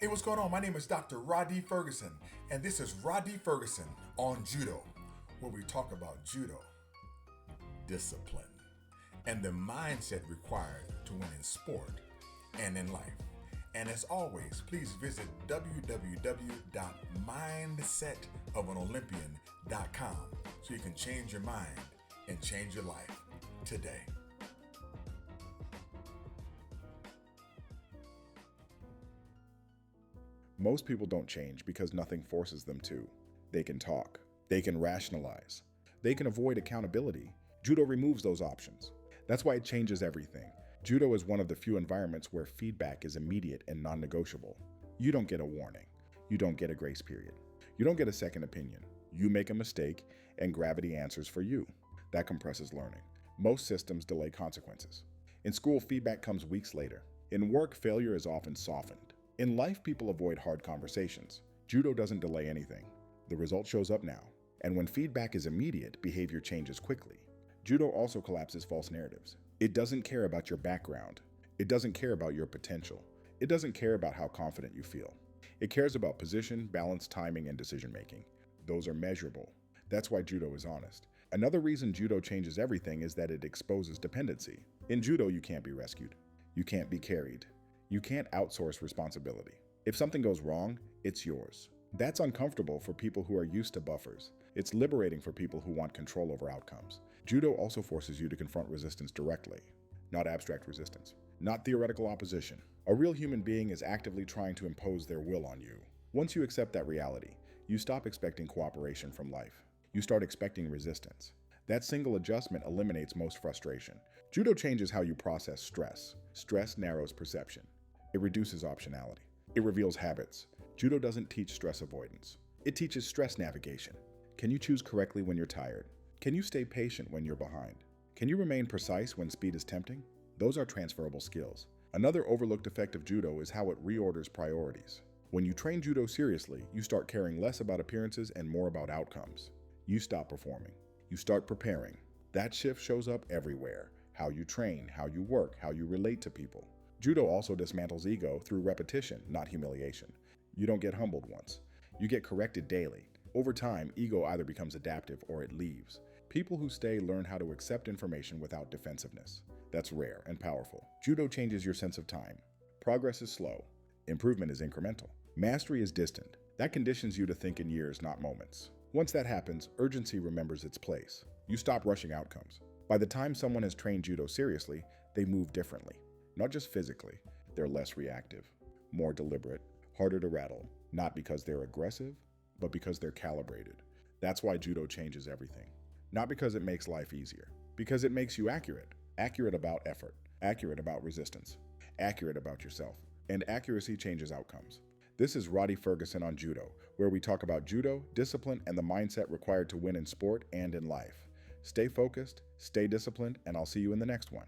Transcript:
Hey, what's going on? My name is Dr. Rhadi Ferguson, and this is Rhadi Ferguson on Judo, where we talk about judo, discipline, and the mindset required to win in sport and in life. And as always, please visit www.mindsetofAnOlympian.com so you can change your mind and change your life today. Most people don't change because nothing forces them to. They can talk. They can rationalize. They can avoid accountability. Judo removes those options. That's why it changes everything. Judo is one of the few environments where feedback is immediate and non-negotiable. You don't get a warning. You don't get a grace period. You don't get a second opinion. You make a mistake, and gravity answers for you. That compresses learning. Most systems delay consequences. In school, feedback comes weeks later. In work, failure is often softened. In life, people avoid hard conversations. Judo doesn't delay anything. The result shows up now. And when feedback is immediate, behavior changes quickly. Judo also collapses false narratives. It doesn't care about your background. It doesn't care about your potential. It doesn't care about how confident you feel. It cares about position, balance, timing, and decision-making. Those are measurable. That's why Judo is honest. Another reason Judo changes everything is that it exposes dependency. In Judo, you can't be rescued. You can't be carried. You can't outsource responsibility. If something goes wrong, it's yours. That's uncomfortable for people who are used to buffers. It's liberating for people who want control over outcomes. Judo also forces you to confront resistance directly, not abstract resistance, not theoretical opposition. A real human being is actively trying to impose their will on you. Once you accept that reality, you stop expecting cooperation from life. You start expecting resistance. That single adjustment eliminates most frustration. Judo changes how you process stress. Stress narrows perception. It reduces optionality. It reveals habits. Judo doesn't teach stress avoidance. It teaches stress navigation. Can you choose correctly when you're tired? Can you stay patient when you're behind? Can you remain precise when speed is tempting? Those are transferable skills. Another overlooked effect of Judo is how it reorders priorities. When you train Judo seriously, you start caring less about appearances and more about outcomes. You stop performing. You start preparing. That shift shows up everywhere. How you train, how you work, how you relate to people. Judo also dismantles ego through repetition, not humiliation. You don't get humbled once. You get corrected daily. Over time, ego either becomes adaptive or it leaves. People who stay learn how to accept information without defensiveness. That's rare and powerful. Judo changes your sense of time. Progress is slow. Improvement is incremental. Mastery is distant. That conditions you to think in years, not moments. Once that happens, urgency remembers its place. You stop rushing outcomes. By the time someone has trained Judo seriously, they move differently. Not just physically, they're less reactive, more deliberate, harder to rattle, not because they're aggressive, but because they're calibrated. That's why Judo changes everything. Not because it makes life easier, because it makes you accurate. Accurate about effort, accurate about resistance, accurate about yourself. And accuracy changes outcomes. This is Rhadi Ferguson on Judo, where we talk about judo, discipline, and the mindset required to win in sport and in life. Stay focused, stay disciplined, and I'll see you in the next one.